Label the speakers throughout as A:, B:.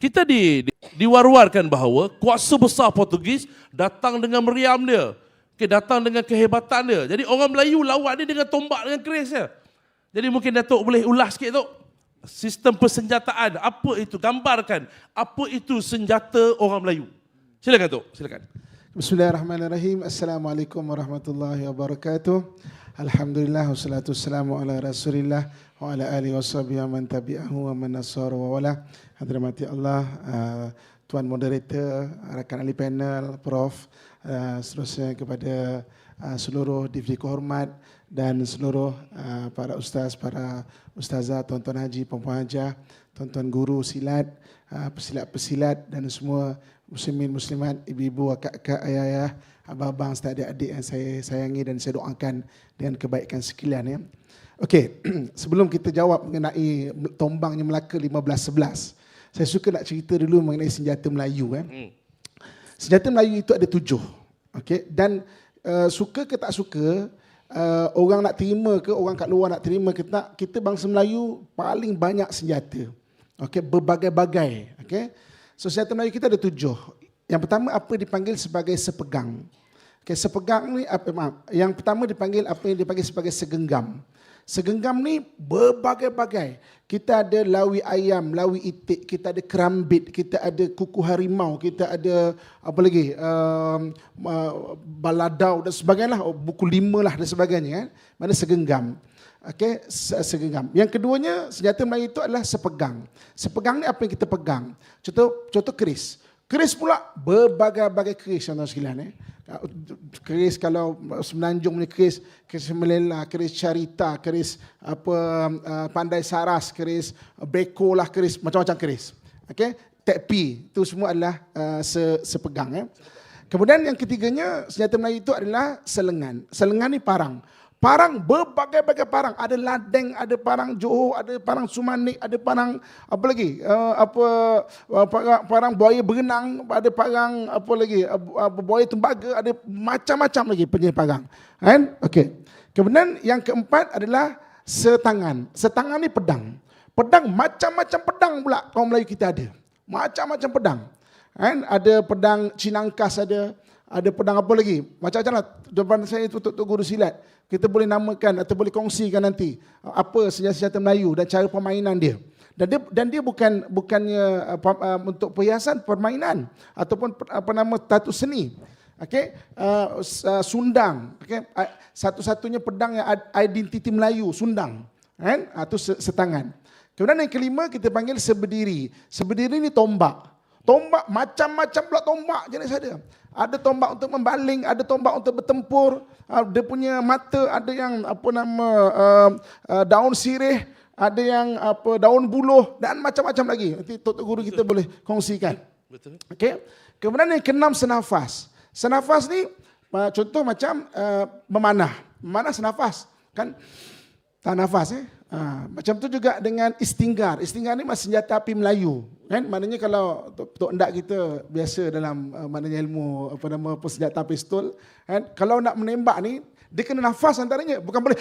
A: kita diwar-warkan bahawa kuasa besar Portugis datang dengan meriam dia. Datang dengan kehebatan dia. Jadi orang Melayu lawan dia dengan tombak, dengan keris dia. Jadi mungkin Datuk boleh ulas sikit tu. Sistem persenjataan, apa itu? Gambarkan, apa itu senjata orang Melayu? Silakan Tok, silakan.
B: Bismillahirrahmanirrahim. Assalamualaikum warahmatullahi wabarakatuh. Alhamdulillah wassalatu wassalamu ala Rasulillah wa ala alihi washabihi wa man tabi'ahu wa man nasara wa wala. Hadrati Allah, Tuan Moderator, rakan ahli panel, Prof, seterusnya kepada seluruh divisi kehormat dan seluruh para ustaz, para ustazah, tuan-tuan haji, puan-puan hajah, tuan-tuan guru silat, pesilat-pesilat dan semua muslimin muslimat, ibu-ibu, akak-akak, ayah-ayah, abang-abang, serta adik-adik yang saya sayangi dan saya doakan dengan kebaikan sekalian ya. Okey, sebelum kita jawab mengenai tombangnya Melaka 1511, saya suka nak cerita dulu mengenai senjata Melayu Senjata Melayu itu ada 7. Okey, dan suka ke tak suka, orang nak terima ke, orang kat luar nak terima ke tak, kita bangsa Melayu paling banyak senjata. Okey, berbagai-bagai. Okey. So senjata Melayu kita ada 7. Yang pertama apa dipanggil sebagai sepegang. Okey, sepegang ni yang pertama dipanggil apa yang dipanggil sebagai segenggam. Segenggam ni berbagai-bagai. Kita ada lawi ayam, lawi itik, kita ada kerambit, kita ada kuku harimau, kita ada apa lagi, baladau dan sebagainya, buku 5 lah dan sebagainya kan. Mana segenggam. Okey, segenggam. Yang keduanya senjata Melayu itu adalah sepegang. Sepegang ni apa yang kita pegang? Contoh keris. Keris pula berbagai-bagai keris tuan-tuan sekalian Keris kalau Semenanjung punya keris Melela, keris Carita, keris Pandai Saras, keris Beko lah, keris macam-macam keris. Okey, tekpi itu semua adalah sepegang Kemudian yang ketiganya senjata Melayu itu adalah selengan. Selengan ni parang. Parang berbagai-bagai parang. Ada ladeng, ada parang Johor, ada parang Sumanik, ada parang apa lagi? Parang buaya berenang, ada parang apa lagi? Buaya tembaga, ada macam-macam lagi penjenis parang. Kan? Okey. Kemudian yang keempat adalah setangan. Setangan ni pedang. Pedang macam-macam pedang pula kaum Melayu kita ada. Macam-macam pedang. Kan? Ada pedang Cinangkas ada pedang apa lagi? Macam-macam lah. Depan saya itu untuk guru silat. Kita boleh namakan atau boleh kongsikan nanti apa senjata-senjata Melayu dan cara permainan dia. Dan dia bukannya untuk perhiasan permainan ataupun apa nama status seni. Okey, sundang. Okey, satu-satunya pedang yang identiti Melayu, sundang. Kan? Itu setangan. Kemudian yang kelima kita panggil seberdiri. Seberdiri ni tombak. Tombak macam-macam pula tombak jenis ada. Ada tombak untuk membaling, ada tombak untuk bertempur. Dia punya mata ada yang apa nama daun sirih, ada yang apa daun buluh dan macam-macam lagi. Nanti Tok Guru kita boleh kongsikan. Betul. Okey. Kemudian yang keenam senafas. Senafas ni contoh macam memanah. Memanah senafas kan? Tak nafas macam tu juga dengan istinggar. Istinggar ni senjata api Melayu. Kan? Maknanya kalau Tok Ndak kita biasa dalam maknanya ilmu apa nama senjata pistol, kan? Kalau nak menembak ni dia kena nafas antaranya, bukan boleh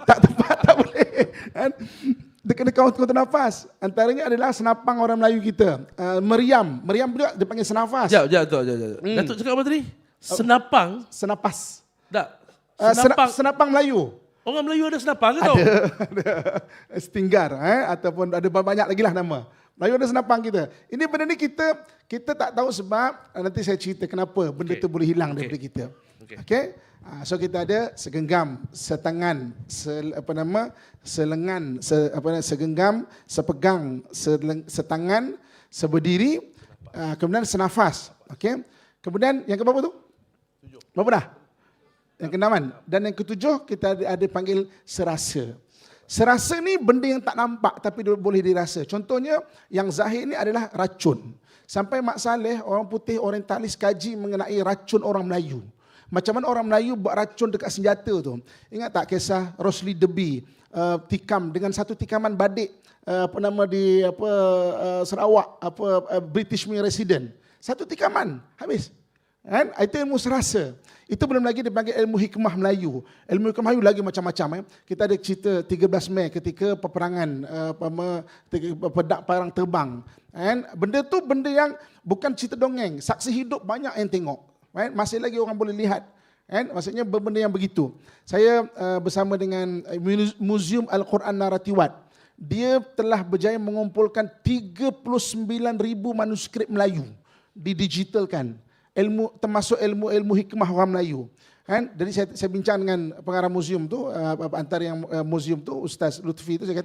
B: tak tepat, tak boleh. Kan? Dia kena counter nafas. Antaranya adalah senapang orang Melayu kita. Meriam juga dia panggil senafas.
A: Jap. Datuk cakap apa tadi? Senapang?
B: Senapas.
A: Tak.
B: Senapang Melayu.
A: Orang Melayu ada senapang ke tau?
B: Ada istinggar ataupun ada banyak lagi lah nama. Melayu ada senapang kita. Ini benda ni kita tak tahu sebab nanti saya cerita kenapa benda tu boleh hilang daripada kita. Okey. So kita ada segenggam, setangan, selengan, segenggam, sepegang, setangan, seberdiri, kemudian senafas. Okey. Kemudian yang keberapa tu? 7. Berapa dah? Yang keenaman. Dan yang ketujuh kita ada panggil serasa. Serasa ni benda yang tak nampak tapi boleh dirasa. Contohnya yang zahir ni adalah racun. Sampai Mak Saleh, orang putih orientalis kaji mengenai racun orang Melayu. Macam mana orang Melayu buat racun dekat senjata tu. Ingat tak kisah Rosli Debi tikam dengan satu tikaman badik di Sarawak, British punya resident. Satu tikaman habis. Kan? Itu ilmu serasa. Itu belum lagi dipanggil ilmu hikmah Melayu. Ilmu hikmah Melayu lagi macam-macam. Kita ada cerita 13 Mei ketika peperangan, perang terbang. Kan? Benda tu benda yang bukan cerita dongeng. Saksi hidup banyak yang tengok. Kan? Masih lagi orang boleh lihat. Kan? Maksudnya benda yang begitu. Saya bersama dengan Museum Al-Quran Naratiwat. Dia telah berjaya mengumpulkan 39,000 manuskrip Melayu didigitalkan. Termasuk ilmu hikmah orang Melayu. Kan? Jadi saya bincang dengan pengarah museum tu, antara yang museum tu, Ustaz Lutfi tu, saya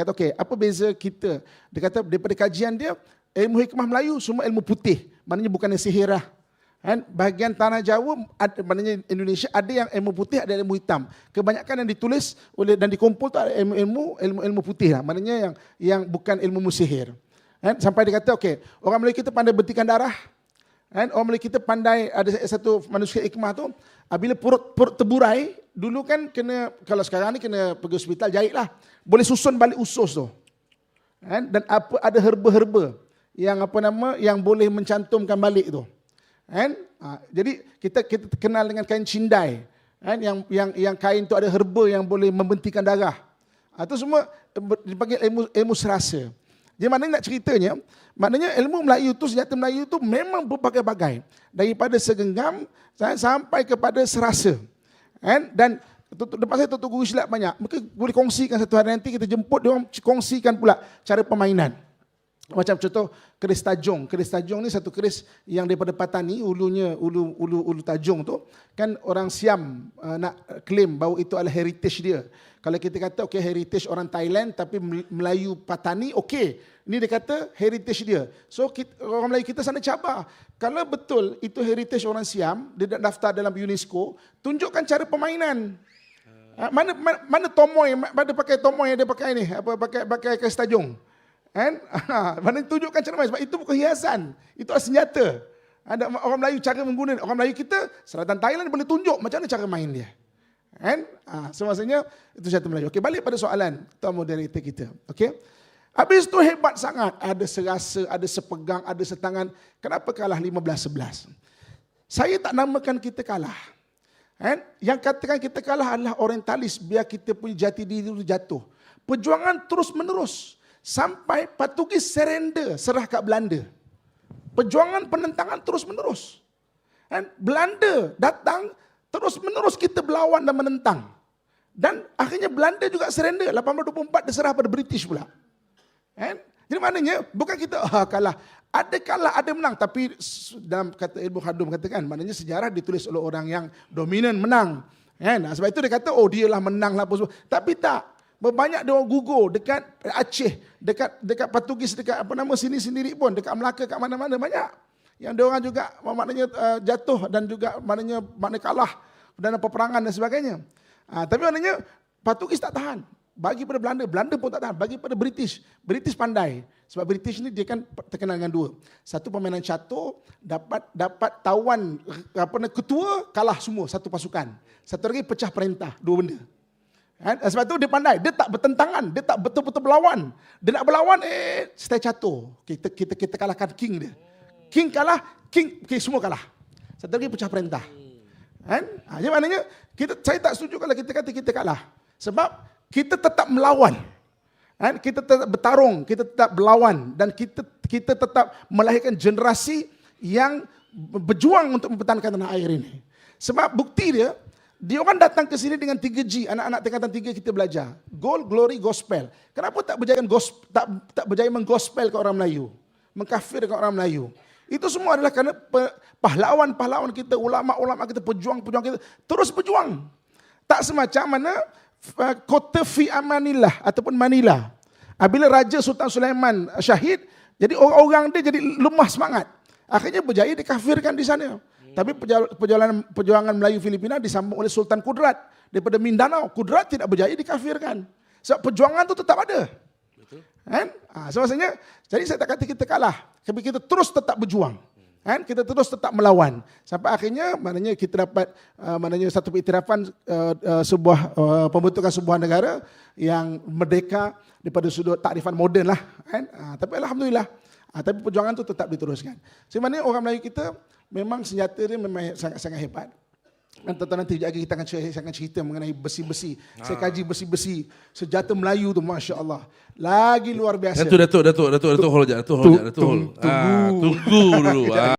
B: kata okey, apa beza kita? Dia kata daripada kajian dia, ilmu hikmah Melayu semua ilmu putih, maknanya bukan sihir lah. Kan? Bahagian tanah Jawa, maknanya Indonesia ada yang ilmu putih, ada ilmu hitam. Kebanyakan yang ditulis oleh dan dikumpul tu ada ilmu putih lah, maknanya yang bukan ilmu sihir. Kan? Sampai dia kata okey, orang Melayu kita pandai bentikan darah. Kan? Orang Melayu kita pandai, ada satu manuskrip hikmah tu, bila perut terburai, dulu kan kena, kalau sekarang ni kena pergi hospital jahit lah. Boleh susun balik usus tu. Kan? Dan ada herba-herba yang boleh mencantumkan balik tu. Kan? Jadi kita kenal dengan kain cindai. Kan? Yang kain tu ada herba yang boleh membentikan darah. Itu semua dipanggil ilmu serasa. Jadi maknanya nak ceritanya, maknanya ilmu Melayu tu, senjata Melayu tu memang berbagai-bagai. Daripada segenggam sampai kepada serasa. Dan lepas saya Tok Guru Silat banyak, mungkin boleh kongsikan satu hari nanti, kita jemput dia orang kongsikan pula cara permainan. Macam contoh keris tajung. Keris tajung ni satu keris yang daripada Patani, ulu tajung tu, kan orang Siam nak claim bahawa itu adalah heritage dia. Kalau kita kata okey heritage orang Thailand tapi Melayu Patani, okey. Ini dia kata heritage dia. So orang Melayu kita sana cabar. Kalau betul itu heritage orang Siam, dia daftar dalam UNESCO, tunjukkan cara permainan. Mana tomoy, mana pakai tomoy yang dia pakai ni, pakai keris tajung. Kan? Mana tunjukkan cara main, sebab itu bukan hiasan. Itu adalah senjata. Ada orang Melayu cara menggunakan. Orang Melayu kita, selatan Thailand boleh tunjuk macam mana cara main dia. Kan? So maksudnya itu senjata Melayu. Okey, balik pada soalan tuan moderator kita. Okey. Habis itu hebat sangat. Ada serasa, ada sepegang, ada setangan. Kenapa kalah 15-11? Saya tak namakan kita kalah. Kan? Yang katakan kita kalah adalah orientalis. Biar kita punya jati diri itu jatuh. Perjuangan terus menerus. Sampai Portugis surrender, serah kat Belanda. Perjuangan penentangan terus menerus. Dan Belanda datang, terus menerus kita berlawan dan menentang. Dan akhirnya Belanda juga surrender, 1824 diserah pada British pula. Jadi maknanya bukan kita kalah. Ada kalah, ada menang. Tapi dalam kata ilmu hadum katakan, maknanya sejarah ditulis oleh orang yang dominan menang. Sebab itu dia kata, dialah menang lah. Tapi tak. Banyak dia orang gugur dekat Aceh, dekat Portugis, dekat sini sendiri pun, dekat Melaka, kat mana-mana banyak. Yang dia orang juga maknanya jatuh dan juga maknanya kalah dalam peperangan dan sebagainya. Tapi maknanya Portugis tak tahan. Bagi pada Belanda, Belanda pun tak tahan. Bagi pada British, British pandai. Sebab British ni dia kan terkenal dengan dua. Satu permainan catur, dapat tawan ketua, kalah semua satu pasukan. Satu lagi pecah perintah, dua benda. Sebab tu dia pandai, dia tak bertentangan, dia tak betul-betul berlawan. Dia nak berlawan, stay catur. Kita kalahkan king dia. King kalah, king semua kalah. Satu lagi pecah perintah. Jadi maknanya saya tak setuju kalau kita kata kita kalah. Sebab kita tetap melawan. Kita tetap bertarung, kita tetap berlawan dan kita tetap melahirkan generasi yang berjuang untuk mempertahankan tanah air ini. Sebab bukti dia orang datang ke sini dengan 3G, anak-anak tingkatan 3 kita belajar. Gold, glory, gospel. Kenapa tak berjaya menggospel ke orang Melayu? Mengkafirkan orang Melayu. Itu semua adalah kerana pahlawan-pahlawan kita, ulama-ulama kita, pejuang-pejuang kita terus berjuang. Tak semacam mana kota fi amanillah ataupun Manila. Bila Raja Sultan Sulaiman syahid, jadi orang-orang dia jadi lemah semangat. Akhirnya berjaya dikafirkan di sana. Tapi perjuangan Melayu Filipina disambung oleh Sultan Kudrat daripada Mindanao. Kudrat tidak berjaya dikafirkan. Sebab perjuangan itu tetap ada. Betul. So maksudnya, jadi saya tak kata kita kalah. Tapi kita terus tetap berjuang. Kita terus tetap melawan. Sampai akhirnya maknanya kita dapat satu iktirafan sebuah pembentukan sebuah negara yang merdeka daripada sudut takrifan moden lah. Tapi alhamdulillah. Tapi perjuangan itu tetap diteruskan. Sebenarnya orang Melayu kita memang senjata dia memang sangat-sangat hebat. Dan tuan-tuan nanti lagi kita akan cerita mengenai besi-besi. Saya kaji besi-besi senjata Melayu tu, Masya Allah. Lagi luar biasa.
A: Datuk hold je, Datuk hold. Tunggu dulu.